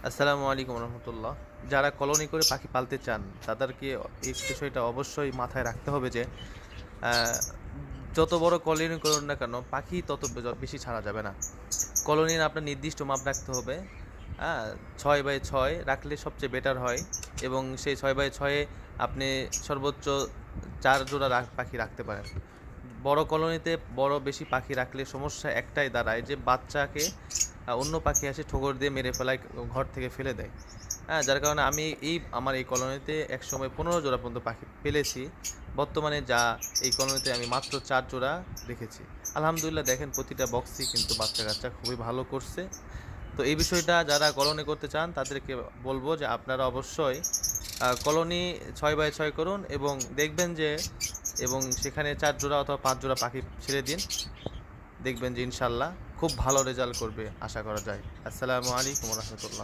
আসসালামু আলাইকুম রহমতুল্লাহ। যারা কলোনি করে পাখি পালতে চান তাদেরকে এই বিষয়টা অবশ্যই মাথায় রাখতে হবে যে আহ, যত বড় কলোনি করুন না কেন পাখি তত বেশি ছাড়া যাবে না। কলোনির আপনার নির্দিষ্ট মাপ রাখতে হবে। হ্যাঁ, 6x6 রাখলে সবচেয়ে বেটার হয় এবং সেই 6x6-এ আপনি সর্বোচ্চ 4 জোড়া পাখি রাখতে পারেন। বড় কলোনিতে বড় বেশি পাখি রাখলে সমস্যা একটাই দাঁড়ায় যে বাচ্চাকে অন্য পাখি এসে ঠোকর দিয়ে মেরে ফেলায়, ঘর থেকে ফেলে দেয়। হ্যাঁ, যার কারণে আমি আমার এই কলোনিতে একসময় 15 জোড়া পর্যন্ত পাখি পেলেছি। বর্তমানে এই কলোনিতে আমি মাত্র 4 জোড়া রেখেছি। আলহামদুলিল্লাহ, দেখেন প্রতিটা বক্সই কিন্তু বাচ্চা কাচ্চা খুবই ভালো করছে। তো এই বিষয়টা যারা কলোনি করতে চান তাদেরকে বলবো যে আপনারা অবশ্যই কলোনি 6x6 করুন এবং দেখবেন যে সেখানে 4 জোড়া অথবা 5 জোড়া পাখি ছেড়ে দিন। দেখবেন যে ইনশাল্লাহ খুব ভালো রেজাল্ট করবে আশা করা যায়। আসসালামু আলাইকুম রহমতুল্লাহ।